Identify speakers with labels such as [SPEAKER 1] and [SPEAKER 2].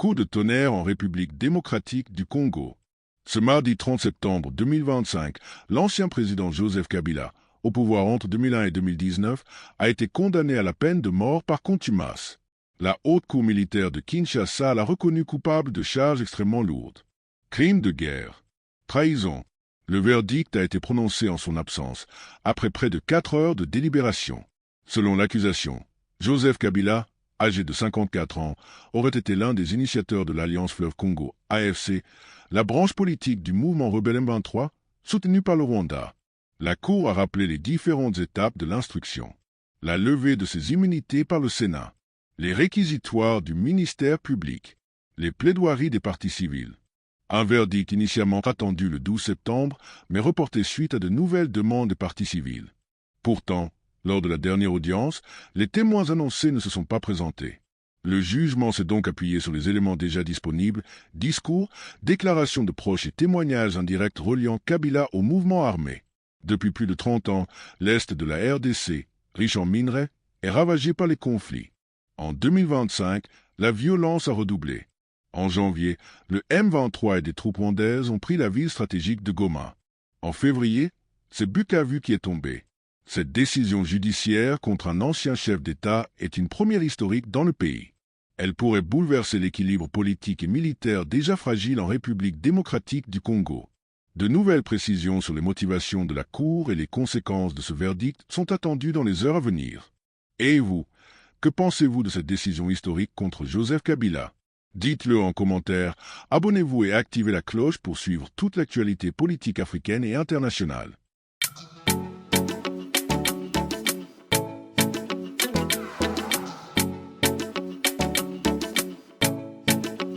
[SPEAKER 1] Coup de tonnerre en République démocratique du Congo. Ce mardi 30 septembre 2025, l'ancien président Joseph Kabila, au pouvoir entre 2001 et 2019, a été condamné à la peine de mort par contumace. La haute cour militaire de Kinshasa l'a reconnu coupable de charges extrêmement lourdes. Crime de guerre. Trahison. Le verdict a été prononcé en son absence, après près de 4 heures de délibération. Selon l'accusation, Joseph Kabila, âgé de 54 ans, aurait été l'un des initiateurs de l'Alliance Fleuve Congo, AFC, la branche politique du mouvement rebelle M23, soutenue par le Rwanda. La Cour a rappelé les différentes étapes de l'instruction. La levée de ses immunités par le Sénat, les réquisitoires du ministère public, les plaidoiries des parties civiles. Un verdict initialement attendu le 12 septembre, mais reporté suite à de nouvelles demandes des parties civiles. Pourtant, lors de la dernière audience, les témoins annoncés ne se sont pas présentés. Le jugement s'est donc appuyé sur les éléments déjà disponibles, discours, déclarations de proches et témoignages indirects reliant Kabila au mouvement armé. Depuis plus de 30 ans, l'Est de la RDC, riche en minerais, est ravagé par les conflits. En 2025, la violence a redoublé. En janvier, le M23 et des troupes rwandaises ont pris la ville stratégique de Goma. En février, c'est Bukavu qui est tombé. Cette décision judiciaire contre un ancien chef d'État est une première historique dans le pays. Elle pourrait bouleverser l'équilibre politique et militaire déjà fragile en République démocratique du Congo. De nouvelles précisions sur les motivations de la Cour et les conséquences de ce verdict sont attendues dans les heures à venir. Et vous, que pensez-vous de cette décision historique contre Joseph Kabila? Dites-le en commentaire, abonnez-vous et activez la cloche pour suivre toute l'actualité politique africaine et internationale.